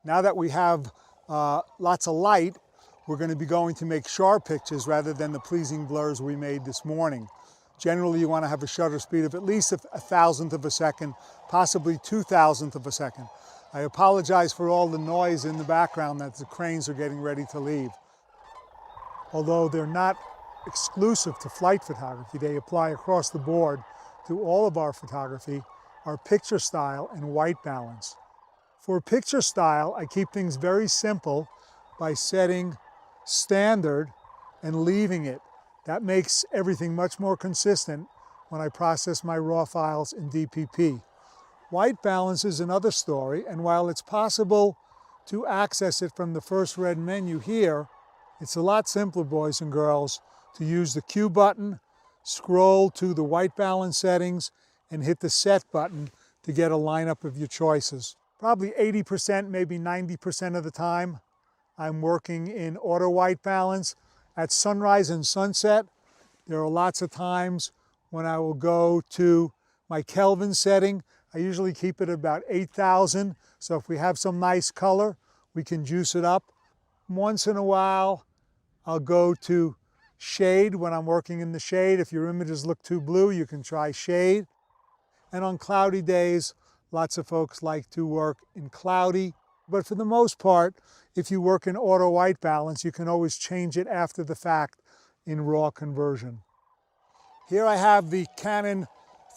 Now that we have lots of light, we're going to be going to make sharp pictures rather than the pleasing blurs we made this morning. Generally, you want to have a shutter speed of at least a thousandth of a second, possibly 2,000th of a second. I apologize for all the noise in the background that the cranes are getting ready to leave. Although they're not exclusive to flight photography, they apply across the board to all of our photography, our picture style and white balance. For picture style, I keep things very simple by setting standard and leaving it. That makes everything much more consistent when I process my raw files in DPP. White balance is another story, and while it's possible to access it from the first red menu here, it's a lot simpler, boys and girls, to use the Q button, scroll to the white balance settings, and hit the set button to get a lineup of your choices. Probably 80%, maybe 90% of the time, I'm working in auto white balance. At sunrise and sunset, there are lots of times when I will go to my Kelvin setting. I usually keep it about 8,000, so if we have some nice color, we can juice it up. Once in a while, I'll go to shade when I'm working in the shade. If your images look too blue, you can try shade. And on cloudy days, lots of folks like to work in cloudy. But for the most part, if you work in auto white balance, you can always change it after the fact in raw conversion. Here I have the Canon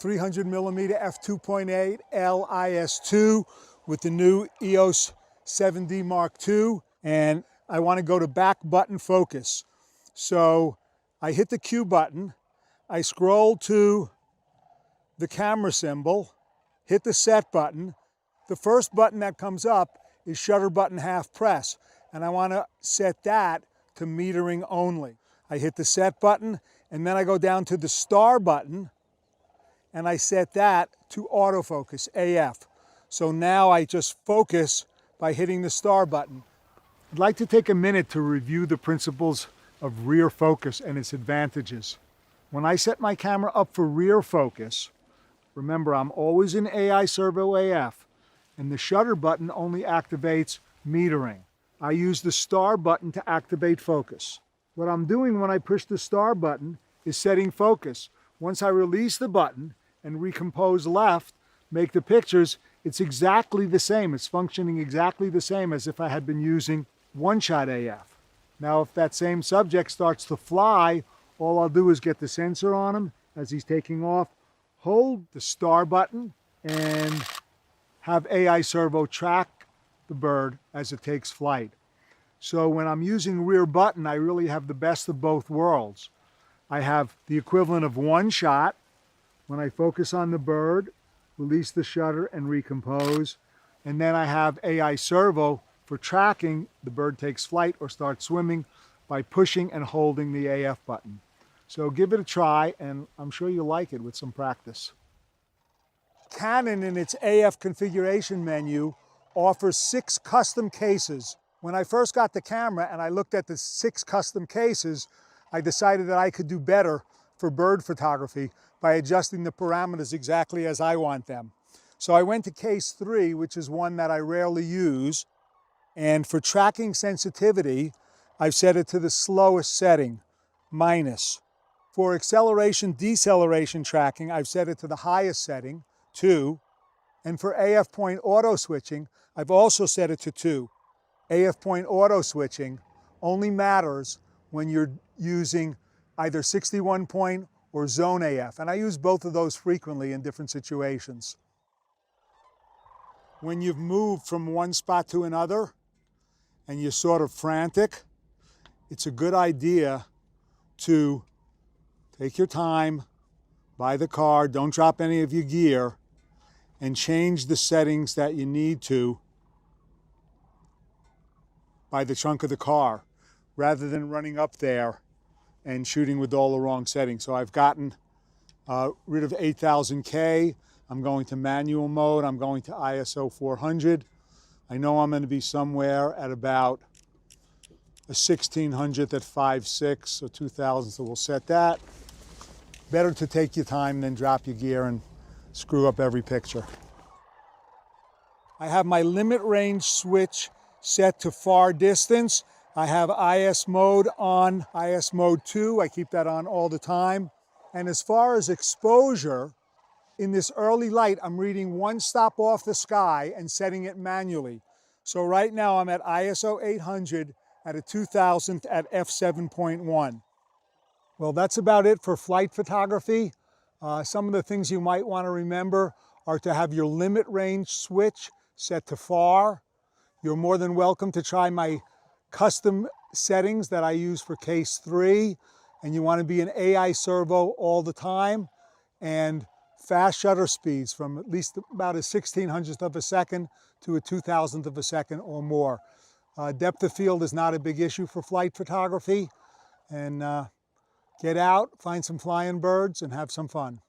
300mm f2.8 LIS2 with the new EOS 7D Mark II, and I want to go to back button focus. So I hit the Q button, I scroll to the camera symbol, hit the set button. The first button that comes up is shutter button half press, and I want to set that to metering only. I hit the set button, and then I go down to the star button, and I set that to autofocus, AF. So now I just focus by hitting the star button. I'd like to take a minute to review the principles of rear focus and its advantages. When I set my camera up for rear focus, remember I'm always in AI Servo AF, and the shutter button only activates metering. I use the star button to activate focus. What I'm doing when I push the star button is setting focus. Once I release the button and recompose left, make the pictures, it's exactly the same. It's functioning exactly the same as if I had been using one-shot AF. Now, if that same subject starts to fly, all I'll do is get the sensor on him as he's taking off, hold the star button, and have AI Servo track the bird as it takes flight. So when I'm using rear button, I really have the best of both worlds. I have the equivalent of one shot when I focus on the bird, release the shutter and recompose, and then I have AI Servo for tracking the bird takes flight or starts swimming by pushing and holding the AF button. So give it a try, and I'm sure you'll like it with some practice. Canon, in its AF configuration menu, offers 6 custom cases. When I first got the camera and I looked at the 6 custom cases, I decided that I could do better for bird photography by adjusting the parameters exactly as I want them. So I went to case 3, which is one that I rarely use, and for tracking sensitivity, I've set it to the slowest setting, minus. For acceleration, deceleration tracking, I've set it to the highest setting, 2. And for AF point auto switching, I've also set it to 2. AF point auto switching only matters when you're using either 61 point or zone AF, and I use both of those frequently in different situations. When you've moved from one spot to another and you're sort of frantic, it's a good idea to take your time, buy the car, don't drop any of your gear, and change the settings that you need to by the trunk of the car, rather than running up there and shooting with all the wrong settings. So I've gotten rid of 8000K. I'm going to manual mode. I'm going to ISO 400. I know I'm going to be somewhere at about a 1600th at 5.6, so 2000, so we'll set that. Better to take your time than drop your gear and screw up every picture. I have my limit range switch set to far distance. I have IS mode on, IS mode 2. I keep that on all the time. And as far as exposure, in this early light, I'm reading one stop off the sky and setting it manually. So right now I'm at ISO 800 at a 2000th at f7.1. Well, that's about it for flight photography. Some of the things you might want to remember are to have your limit range switch set to far. You're more than welcome to try my custom settings that I use for case 3. And you want to be in AI servo all the time. And fast shutter speeds from at least about a 1600th of a second to a 2000th of a second or more. Depth of field is not a big issue for flight photography. And get out, find some flying birds, and have some fun.